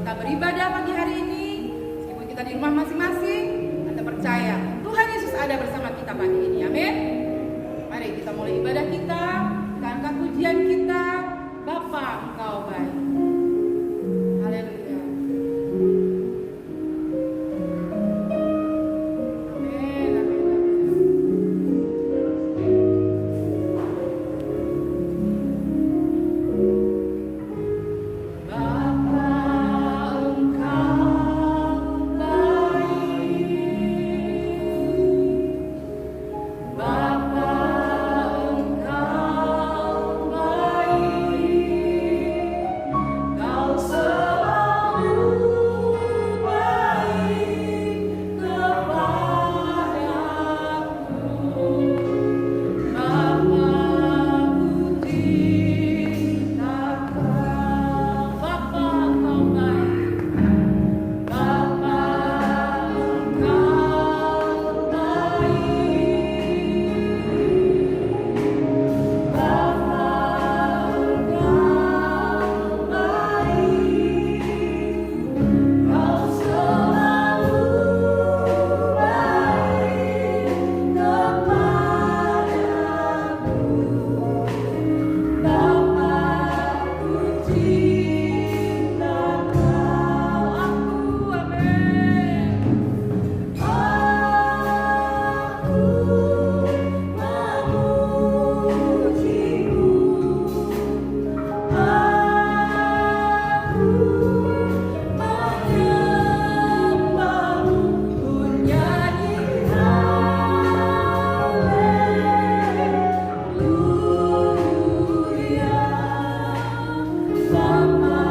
kita beribadah pagi hari ini, meskipun kita di rumah masing-masing, Anda percaya Tuhan Yesus ada bersama kita pagi ini. Amin. Mari kita mulai ibadah kita, kita angkat pujian kita. Bapa, Engkau baik. Haleluya. Amin, amin, amin. Bapa, Engkau baik. Bapa, Engkau baik. Kau selalu baik kepadaku. Bapa, ku cinta Kau. Bapa, Engkau baik. Bapa, Engkau baik. Bapa, Engkau baik. Kau selalu baik kepadaku. Bapa, ku cinta Kau. Aku, amin. Aku memujimu. Aku menyembahmu. Ku nyanyi haleluya. Bapa,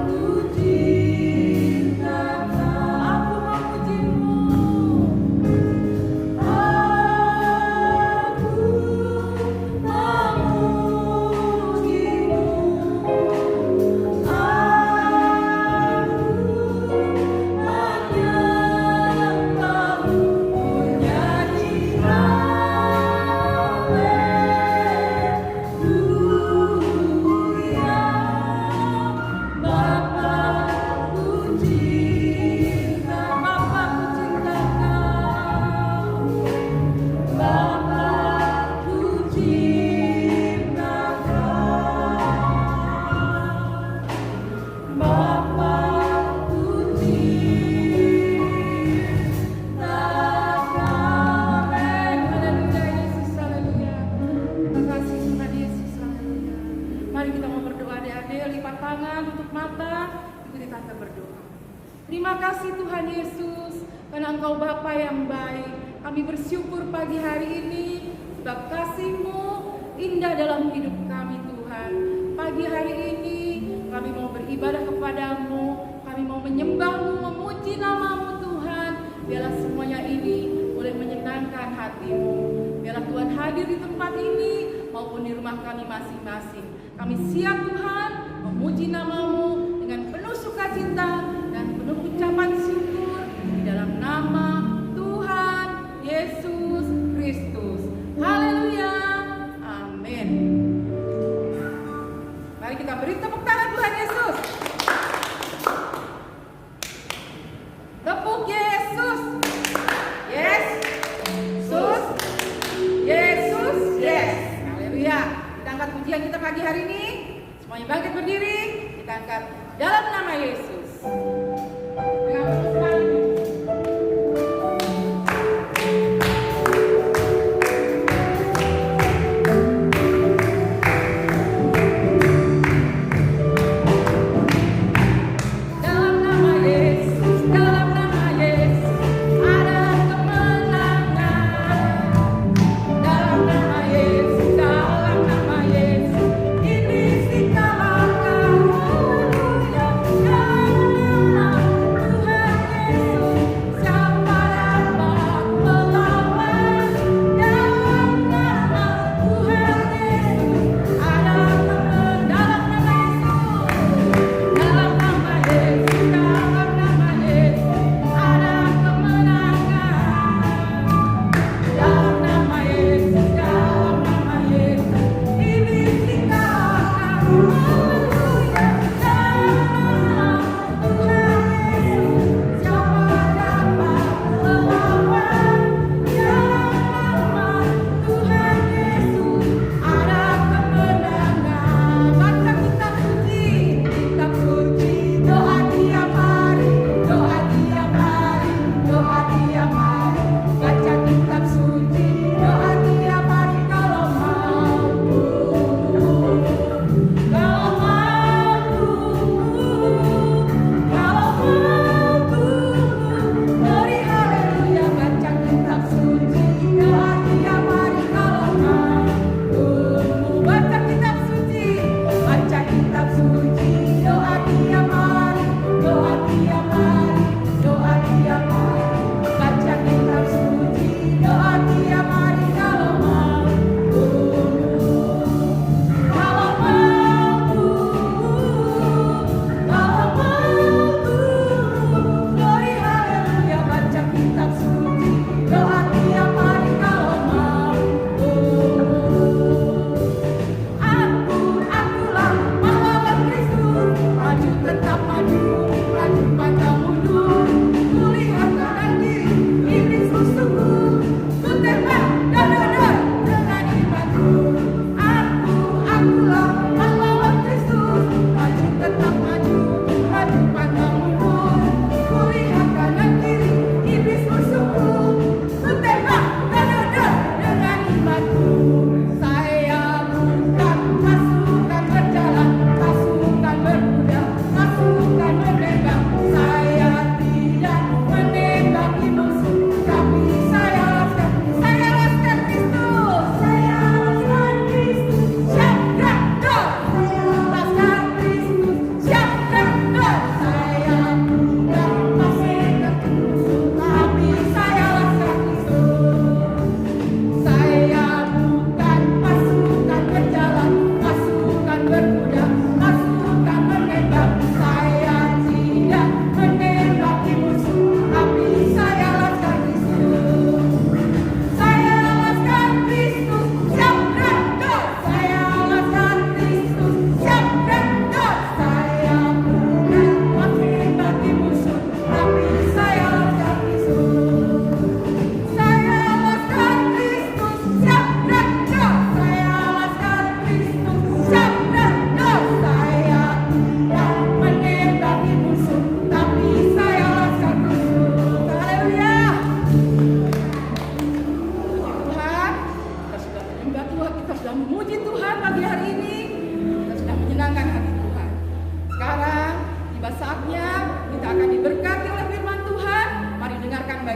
ku cinta Kau. Aku memujimu. Aku memujimu. Aku menyembahmu. Ku nyanyi haleluya. Bapa, ku cinta. Bapa, ku cinta Kau. Bapa, ku cinta Kau. Bapa, ku cinta Kau. Amin. Haleluya, Yesus, haleluya. Terima kasih Tuhan Yesus, haleluya. Mari kita mau berdoa, adik-adik, lipat tangan, tutup mata, ikuti tante berdoa. Terima kasih Tuhan Yesus, karena Engkau Bapa yang baik. Kami bersyukur pagi hari ini, sebab kasih-Mu indah dalam hidup kami Tuhan. Pagi hari ini, kami mau beribadah kepadamu, kami mau menyembah-Mu, memuji nama-Mu Tuhan. Biarlah semuanya ini boleh menyenangkan hati-Mu. Biarlah Tuhan hadir di tempat ini, maupun di rumah kami masing-masing. Kami siap Tuhan, memuji nama-Mu dengan penuh sukacita dan penuh ucapan syukur di dalam nama Tuhan Yesus Kristus. Haleluya. Amin. Mari kita beri tepuk tangan Tuhan Yesus. Tepuk Yesus. Yes. Yesus. Yesus. Yes. Haleluya. Kita angkat pujian kita pagi hari ini. Semuanya bangkit berdiri. Kita angkat dalam nama Yesus. Dengan penuh semangat. Dalam nama Yesus, dalam nama Yesus ada kemenangan. Dalam nama Yesus, dalam nama Yesus ini si kalahkan. Haleluya.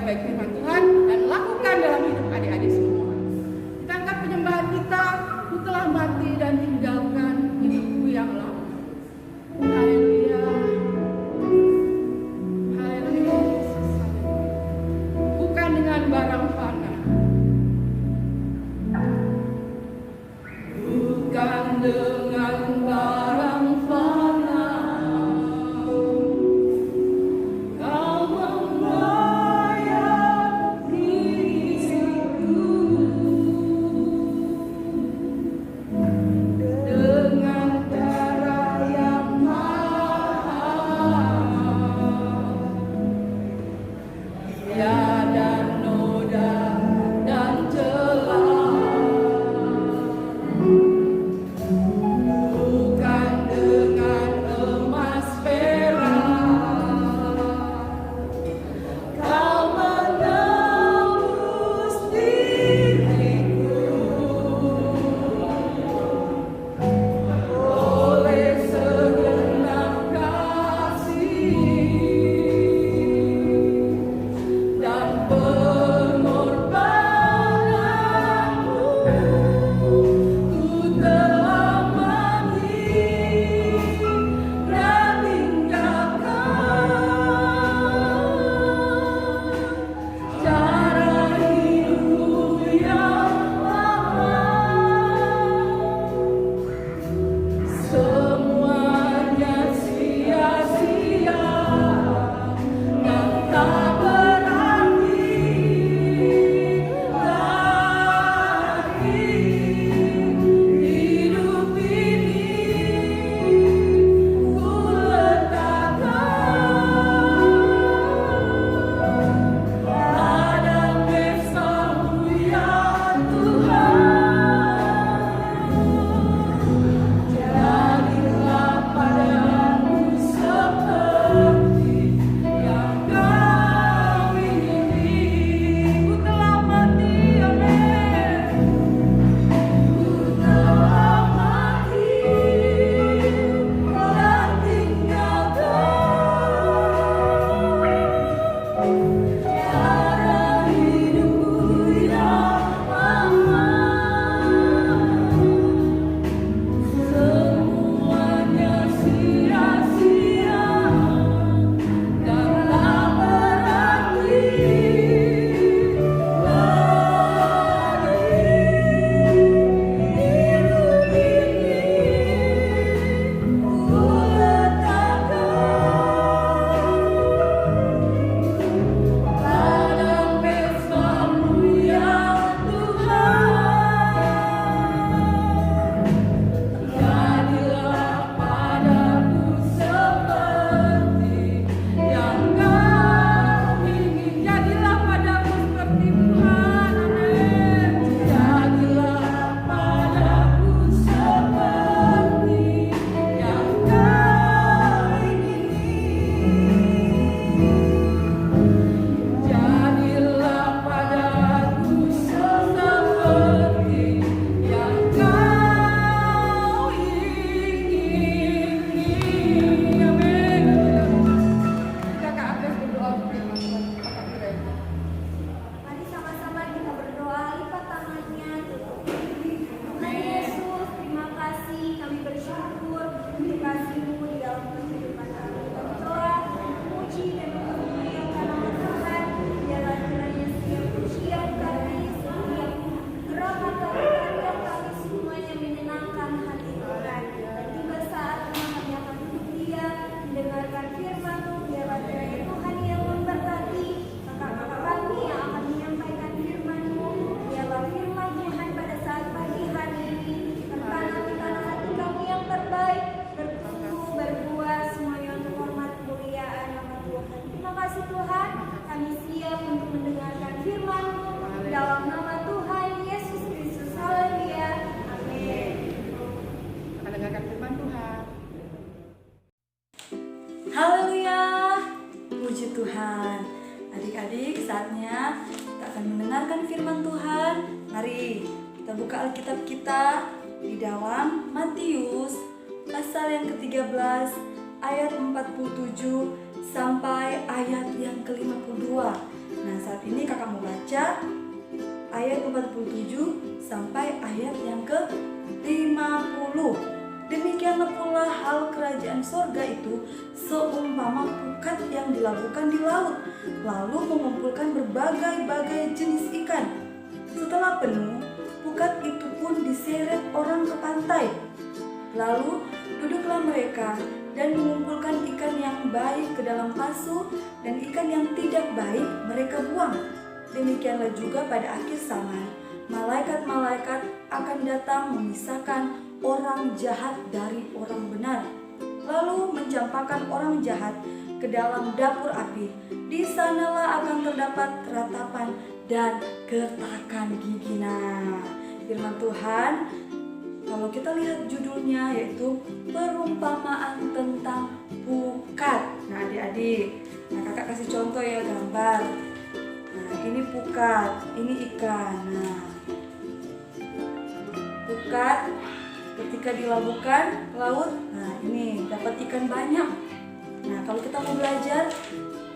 baik-baik firman Tuhan dan lakukan dalam hidup adik-adik semua. Kita angkat penyembahan kita, Ku telah mati dan tinggalkan hidupku yang lama. Haleluya. Haleluya Yesus. Bukan dengan barang fana. Bukan dengan barang fana. Kau membayar diriku dengan darah yang mahal. Tiada noda dan celah. Bukan dengan emas perak. Kau menebus diriku oleh segenap kasih dan pengorbananmu. Ku telah mati dan tinggalkan cara hidup yang lama. Semuanya sia-sia dan tak berarti lagi. Hidup ini ku letakkan pada mesa-Mu ya Tuhan. Jadilah padaku seperti yang Kau ingini. Ku telah mati, amin. Ku telah mati dan tinggalkan cara hidupku yang lama. Semuanya sia-sia dan tak berarti lagi. Hidup ini ku letakkan pada mesa-Mu ya Tuhan. Jadilah padaku seperti yang Kau ingin. Jadilah padaku seperti Tuhan, amin. Jadilah padaku seperti yang Kau ingini. Jadilah padaku seperti yang Kau ingini. Amin. Kita ke atas berdoa untuk firman Tuhan. Apa kiranya? Mari sama-sama kita berdoa, lipat tangannya, tutup. Tuhan Yesus, terima kasih, kami bersyukur untuk kasih-Mu di dalam kehidupan kami. Kita berdoa, memuji dan memuliakan nama Tuhan. Biarlah kiranya setiap pujian kami, setiap gerakan kami semuanya menyenangkan hati Tuhan. Dan tiba saatnya kami akan duduk diam, mendengarkan firman-Mu. Biarlah kiranya Tuhan yang memberkati kakak-kakak kami yang akan menyampaikan firman-Mu. Biarlah firman Tuhan pada saat pagi hari ini bertanam di tanah hati kami yang terbaik, bertumbuh, berbuah, semuanya untuk hormat kemuliaan nama Tuhan. Terima kasih Tuhan, kami siap untuk mendengarkan firman-Mu dalam nama Tuhan Yesus Kristus. Haleluya. Amin. Akan dengarkan firman Tuhan. Haleluya, puji Tuhan. Adik-adik, saatnya kita akan mendengarkan firman Tuhan. Mari kita buka Alkitab kita di dalam Matius pasal yang ke-13 ayat 47 sampai ayat yang ke-52. Nah, saat ini kakak mau baca ayat 47 sampai ayat yang ke-50. Demikianlah pula hal kerajaan sorga itu seumpama pukat yang dilabuhkan di laut, lalu mengumpulkan berbagai-bagai jenis ikan. Setelah penuh, pukat itu pun diseret orang ke pantai. Lalu duduklah mereka dan mengumpulkan ikan yang baik ke dalam pasu, dan ikan yang tidak baik mereka buang. Demikianlah juga pada akhir zaman, malaikat-malaikat akan datang memisahkan orang jahat dari orang benar, lalu mencampakkan orang jahat ke dalam dapur api. Di sanalah akan terdapat ratapan dan gertakan gigi. Nah, firman Tuhan, kalau kita lihat judulnya yaitu perumpamaan tentang pukat. Nah, adik-adik, kakak kasih contoh ya, gambar. Nah, ini pukat, ini ikan. Nah, pukat ketika dilabuhkan ke laut, nah ini dapat ikan banyak. Nah, kalau kita mau belajar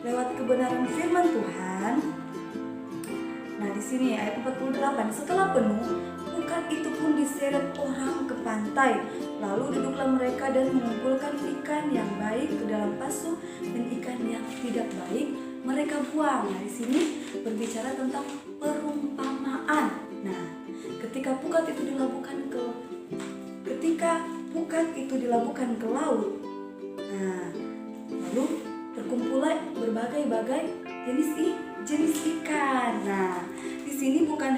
lewat kebenaran firman Tuhan, nah di sini ayat 48, setelah penuh, pukat itu pun diseret orang ke pantai. Lalu duduklah mereka dan mengumpulkan ikan yang baik ke dalam pasu, dan ikan yang tidak baik mereka buang. Nah, di sini berbicara tentang perumpamaan. Nah, ketika pukat itu dilabuhkan ke laut, nah lalu terkumpullah berbagai-bagai jenis ikan. Nah, di sini bukan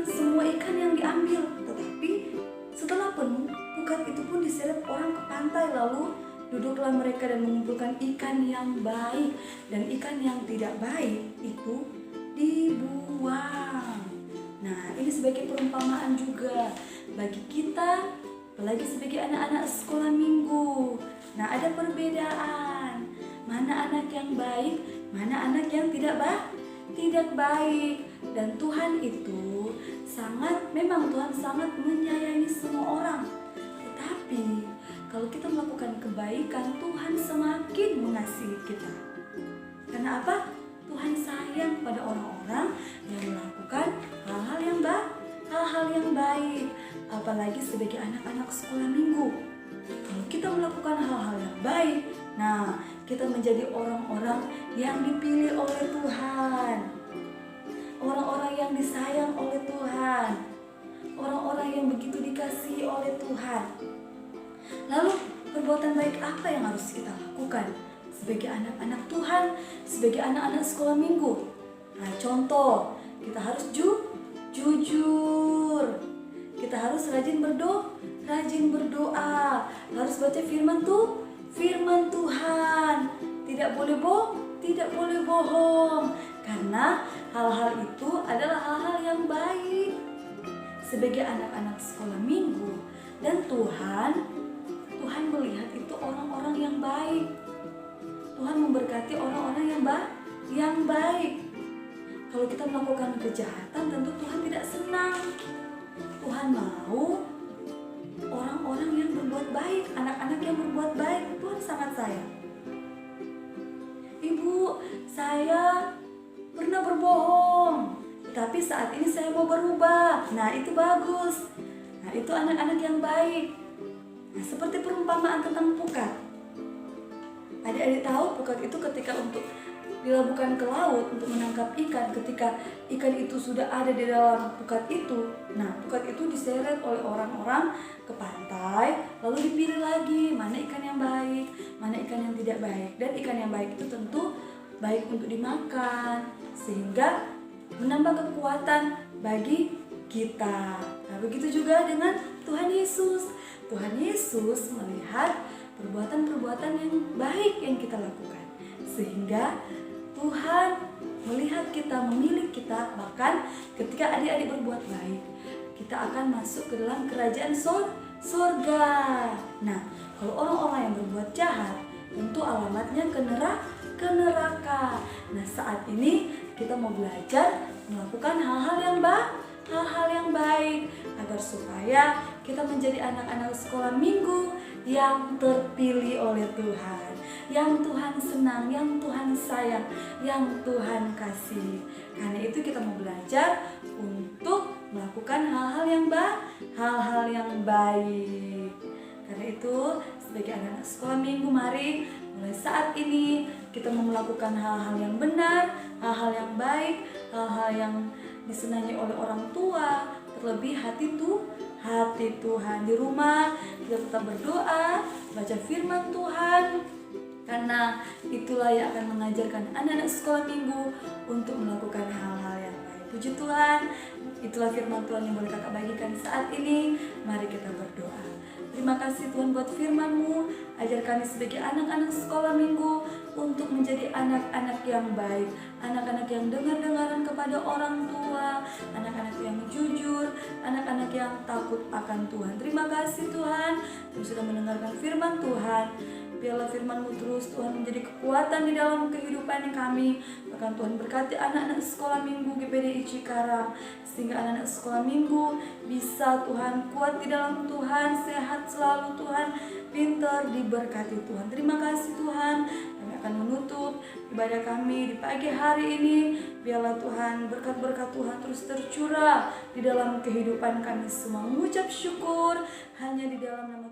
semua ikan yang diambil, tetapi setelah penuh, pukat itu pun diseret orang ke pantai. Lalu duduklah mereka dan mengumpulkan ikan yang baik, dan ikan yang tidak baik itu dibuang. Nah, ini sebagai perumpamaan juga bagi kita, apalagi sebagai anak-anak sekolah minggu. Nah, ada perbedaan. Mana anak yang baik, mana anak yang tidak baik. Dan Tuhan itu memang Tuhan sangat menyayangi semua orang. Tetapi kalau kita melakukan kebaikan, Tuhan semakin mengasihi kita. Karena apa? Tuhan sayang pada orang-orang yang melakukan hal-hal yang baik. Apalagi sebagai anak-anak sekolah minggu, kalau kita melakukan hal-hal yang baik, nah kita menjadi orang-orang yang dipilih oleh Tuhan, orang-orang yang disayang oleh Tuhan, orang-orang yang begitu dikasihi oleh Tuhan. Lalu perbuatan baik apa yang harus kita lakukan sebagai anak-anak Tuhan, sebagai anak-anak sekolah minggu? Nah, contoh, kita harus jujur, kita harus rajin berdoa, harus baca firman Tuhan, tidak boleh bohong, karena hal-hal itu adalah hal-hal yang baik sebagai anak-anak sekolah minggu. Dan Tuhan melihat itu orang-orang yang baik. Tuhan memberkati orang-orang yang baik. Kalau kita melakukan kejahatan, tentu Tuhan tidak senang. Tuhan mau orang-orang yang berbuat baik, anak-anak yang berbuat baik. Tuhan sangat sayang. Ibu, saya pernah berbohong, tapi saat ini saya mau berubah. Nah, itu bagus. Nah, itu anak-anak yang baik. Nah, seperti perumpamaan tentang pukat. Adik-adik tahu pukat itu ketika untuk dilabuhkan ke laut untuk menangkap ikan, ketika ikan itu sudah ada di dalam pukat itu, nah pukat itu diseret oleh orang-orang ke pantai, lalu dipilih lagi mana ikan yang baik, mana ikan yang tidak baik. Dan ikan yang baik itu tentu baik untuk dimakan, sehingga menambah kekuatan bagi kita. Nah, begitu juga dengan Tuhan Yesus. Tuhan Yesus melihat perbuatan-perbuatan yang baik yang kita lakukan, sehingga Tuhan melihat kita, memilih kita. Bahkan ketika adik-adik berbuat baik, kita akan masuk ke dalam kerajaan surga. Nah, kalau orang-orang yang berbuat jahat, tentu alamatnya ke neraka. Nah, saat ini kita mau belajar melakukan hal-hal yang baik agar supaya kita menjadi anak-anak sekolah minggu yang terpilih oleh Tuhan, yang Tuhan senang, yang Tuhan sayang, yang Tuhan kasih. Karena itu kita mau belajar untuk melakukan hal-hal yang baik. Karena itu sebagai anak-anak sekolah minggu, mari mulai saat ini kita mau melakukan hal-hal yang benar, hal-hal yang baik, hal-hal yang disenangi oleh orang tua, terlebih hati Tuhan. Di rumah kita tetap berdoa, baca firman Tuhan, karena itulah yang akan mengajarkan anak-anak sekolah minggu untuk melakukan hal-hal yang baik. Puji Tuhan, itulah firman Tuhan yang boleh kakak bagikan saat ini. Mari kita berdoa. Terima kasih Tuhan buat firman-Mu. Ajar kami sebagai anak-anak sekolah minggu untuk menjadi anak-anak yang baik, anak-anak yang dengar-dengaran kepada orang tua, anak-anak yang jujur, anak-anak yang takut akan Tuhan. Terima kasih Tuhan yang sudah mendengarkan firman Tuhan. Biarlah firman-Mu terus Tuhan menjadi kekuatan di dalam kehidupan kami. Bahkan Tuhan berkati anak-anak sekolah minggu GPDI Cikarang, sehingga anak-anak sekolah minggu bisa Tuhan kuat di dalam Tuhan, sehat selalu Tuhan, pintar, diberkati Tuhan. Terima kasih Tuhan. Kami akan menutup ibadah kami di pagi hari ini. Biarlah Tuhan berkat-berkat Tuhan terus tercurah di dalam kehidupan kami semua. Mengucap syukur hanya di dalam nama